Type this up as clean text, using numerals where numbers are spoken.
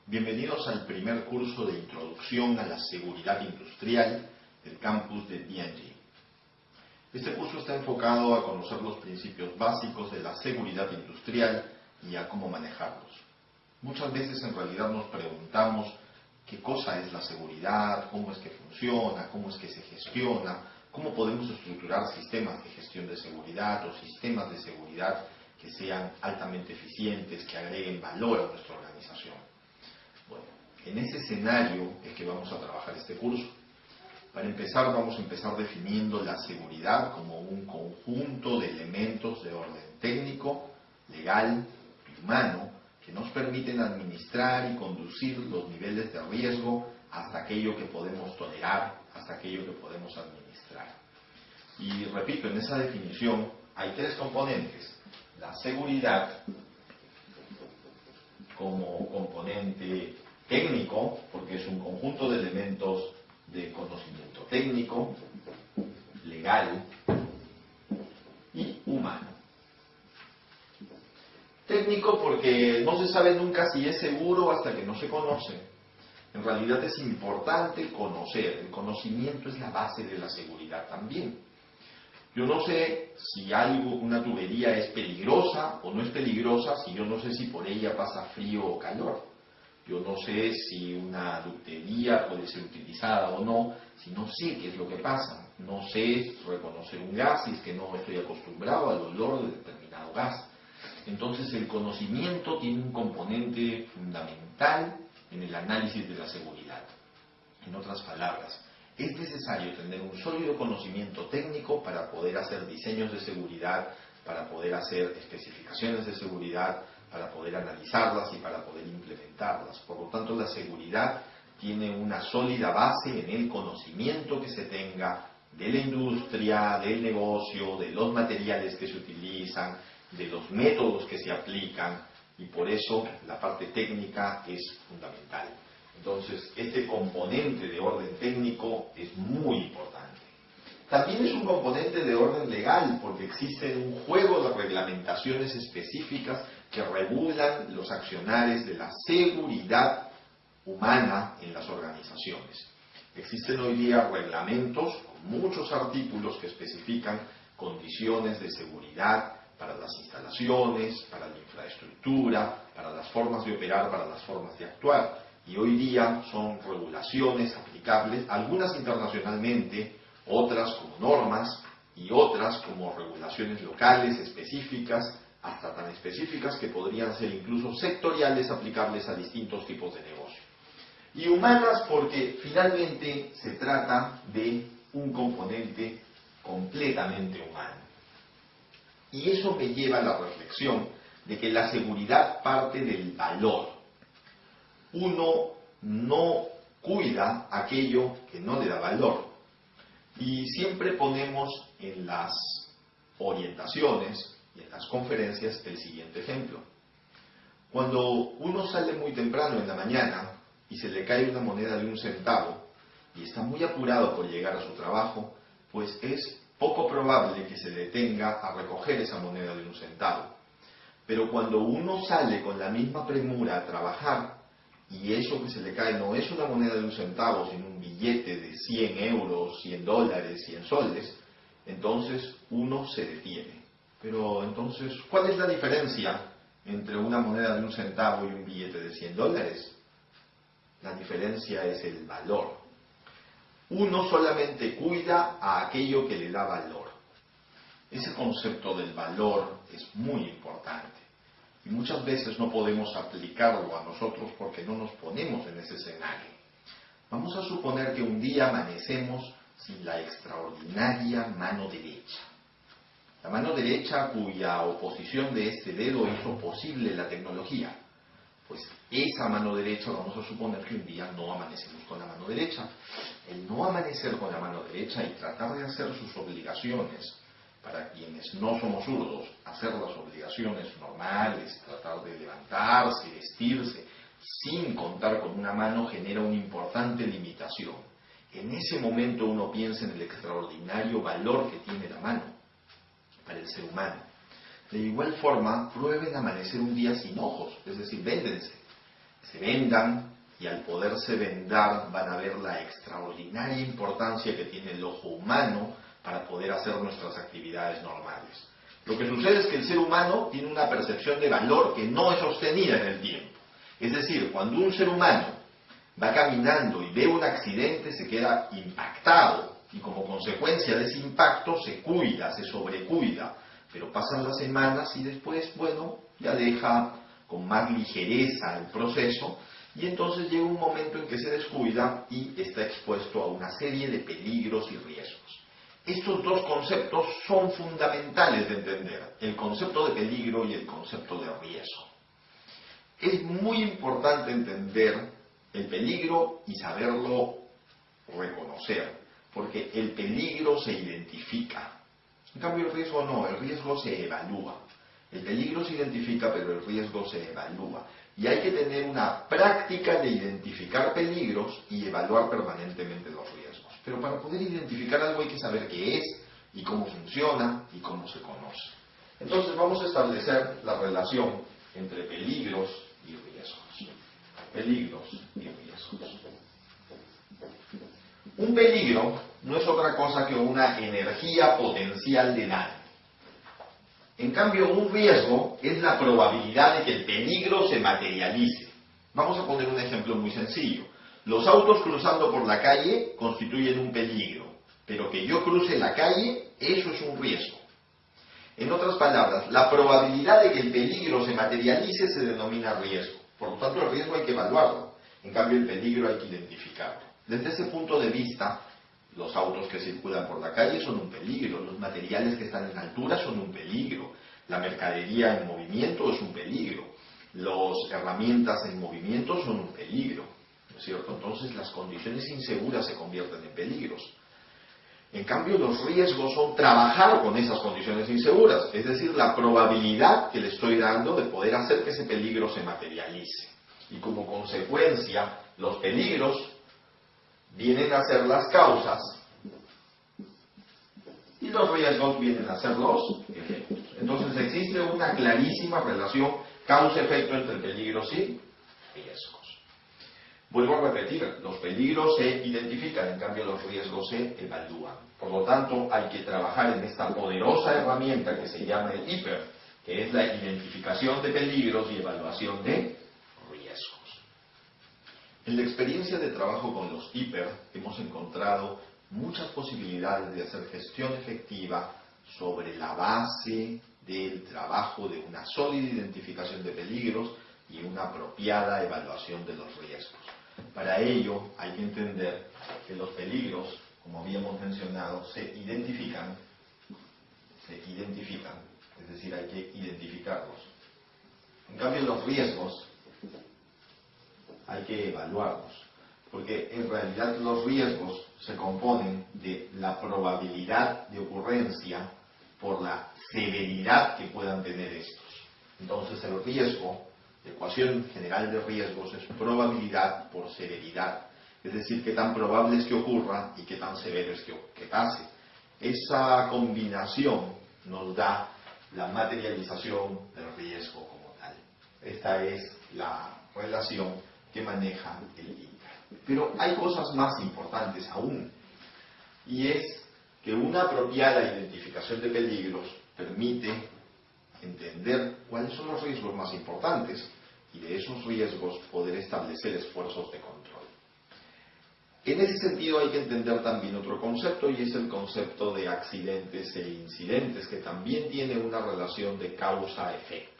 Bienvenidos al primer curso de Introducción a la Seguridad Industrial del campus de D&G. Este curso está enfocado a conocer los principios básicos de la seguridad industrial y a cómo manejarlos. Muchas veces en realidad nos preguntamos qué cosa es la seguridad, cómo es que funciona, cómo es que se gestiona, cómo podemos estructurar sistemas de gestión de seguridad o sistemas de seguridad que sean altamente eficientes, que agreguen valor a nuestra organización. Bueno, en ese escenario es que vamos a trabajar este curso. Para empezar, vamos a empezar definiendo la seguridad como un conjunto de elementos de orden técnico, legal y humano que nos permiten administrar y conducir los niveles de riesgo hasta aquello que podemos tolerar, hasta aquello que podemos administrar. Y repito, en esa definición hay tres componentes. La seguridad como componente técnico, porque es un conjunto de elementos de conocimiento técnico, legal y humano. Técnico porque no se sabe nunca si es seguro hasta que no se conoce. En realidad es importante conocer. El conocimiento es la base de la seguridad también. Yo no sé si una tubería es peligrosa o no es peligrosa si yo no sé si por ella pasa frío o calor. Yo no sé si una ductería puede ser utilizada o no, si no sé qué es lo que pasa. No sé reconocer un gas si es que no estoy acostumbrado al olor de determinado gas. Entonces el conocimiento tiene un componente fundamental en el análisis de la seguridad. En otras palabras, es necesario tener un sólido conocimiento técnico para poder hacer diseños de seguridad, para poder hacer especificaciones de seguridad, para poder analizarlas y para poder implementarlas. Por lo tanto, la seguridad tiene una sólida base en el conocimiento que se tenga de la industria, del negocio, de los materiales que se utilizan, de los métodos que se aplican, y por eso la parte técnica es fundamental. Entonces, este componente de orden técnico es muy importante. También es un componente de orden legal, porque existe un juego de reglamentaciones específicas que regulan los accionares de la seguridad humana en las organizaciones. Existen hoy día reglamentos con muchos artículos que especifican condiciones de seguridad para las instalaciones, para la infraestructura, para las formas de operar, para las formas de actuar. Y hoy día son regulaciones aplicables, algunas internacionalmente, otras como normas y otras como regulaciones locales específicas, hasta tan específicas que podrían ser incluso sectoriales aplicables a distintos tipos de negocio. Y humanas porque finalmente se trata de un componente completamente humano. Y eso me lleva a la reflexión de que la seguridad parte del valor. Uno no cuida aquello que no le da valor. Y siempre ponemos en las orientaciones y en las conferencias el siguiente ejemplo. Cuando uno sale muy temprano en la mañana y se le cae una moneda de 1 centavo y está muy apurado por llegar a su trabajo, pues es poco probable que se detenga a recoger esa moneda de 1 centavo. Pero cuando uno sale con la misma premura a trabajar y eso que se le cae no es una moneda de 1 centavo, sino un billete de 100 euros, 100 dólares, 100 soles, entonces uno se detiene. Pero entonces, ¿cuál es la diferencia entre una moneda de 1 centavo y un billete de 100 dólares? La diferencia es el valor. Uno solamente cuida a aquello que le da valor. Ese concepto del valor es muy importante. Y muchas veces no podemos aplicarlo a nosotros porque no nos ponemos en ese escenario. Vamos a suponer que un día amanecemos sin la extraordinaria mano derecha. La mano derecha cuya oposición de este dedo hizo posible la tecnología. Pues esa mano derecha vamos a suponer que un día no amanecemos con la mano derecha. El no amanecer con la mano derecha y tratar de hacer sus obligaciones, para quienes no somos zurdos, hacer las obligaciones normales, tratar de levantarse, vestirse, sin contar con una mano genera una importante limitación. En ese momento uno piensa en el extraordinario valor que tiene la mano para el ser humano. De igual forma, prueben amanecer un día sin ojos, es decir, véndense. se vendan, y al poderse vendar van a ver la extraordinaria importancia que tiene el ojo humano para poder hacer nuestras actividades normales. Lo que sucede es que el ser humano tiene una percepción de valor que no es sostenida en el tiempo. Es decir, cuando un ser humano va caminando y ve un accidente, se queda impactado y como consecuencia de ese impacto se cuida, se sobrecuida. Pero pasan las semanas y después, bueno, ya deja con más ligereza el proceso y entonces llega un momento en que se descuida y está expuesto a una serie de peligros y riesgos. Estos dos conceptos son fundamentales de entender, el concepto de peligro y el concepto de riesgo. Es muy importante entender el peligro y saberlo reconocer, porque el peligro se identifica. En cambio el riesgo no, el riesgo se evalúa. El peligro se identifica, pero el riesgo se evalúa. Y hay que tener una práctica de identificar peligros y evaluar permanentemente los riesgos. Pero para poder identificar algo hay que saber qué es, y cómo funciona, y cómo se conoce. Entonces vamos a establecer la relación entre peligros y riesgos. Peligros y riesgos. Un peligro no es otra cosa que una energía potencial de daño. En cambio, un riesgo es la probabilidad de que el peligro se materialice. Vamos a poner un ejemplo muy sencillo. Los autos cruzando por la calle constituyen un peligro, pero que yo cruce la calle, eso es un riesgo. En otras palabras, la probabilidad de que el peligro se materialice se denomina riesgo. Por lo tanto, el riesgo hay que evaluarlo. En cambio, el peligro hay que identificarlo. Desde ese punto de vista, los autos que circulan por la calle son un peligro, los materiales que están en altura son un peligro, la mercadería en movimiento es un peligro, las herramientas en movimiento son un peligro, ¿no es cierto? Entonces las condiciones inseguras se convierten en peligros. En cambio, los riesgos son trabajar con esas condiciones inseguras, es decir, la probabilidad que le estoy dando de poder hacer que ese peligro se materialice. Y como consecuencia, los peligros vienen a ser las causas y los riesgos vienen a ser los efectos. Entonces existe una clarísima relación causa-efecto entre peligros y riesgos. Vuelvo a repetir, los peligros se identifican, en cambio los riesgos se evalúan. Por lo tanto, hay que trabajar en esta poderosa herramienta que se llama el IPER, que es la identificación de peligros y evaluación de riesgos. En la experiencia de trabajo con los IPER hemos encontrado muchas posibilidades de hacer gestión efectiva sobre la base del trabajo de una sólida identificación de peligros y una apropiada evaluación de los riesgos. Para ello hay que entender que los peligros, como habíamos mencionado, se identifican, es decir, hay que identificarlos. En cambio, los riesgos hay que evaluarlos, porque en realidad los riesgos se componen de la probabilidad de ocurrencia por la severidad que puedan tener estos. Entonces el riesgo, la ecuación general de riesgos es probabilidad por severidad, es decir, qué tan probable es que ocurra y qué tan severo es que pase. Esa combinación nos da la materialización del riesgo como tal. Esta es la relación que maneja el IPER. Pero hay cosas más importantes aún, y es que una apropiada identificación de peligros permite entender cuáles son los riesgos más importantes y de esos riesgos poder establecer esfuerzos de control. En ese sentido hay que entender también otro concepto, y es el concepto de accidentes e incidentes, que también tiene una relación de causa-efecto.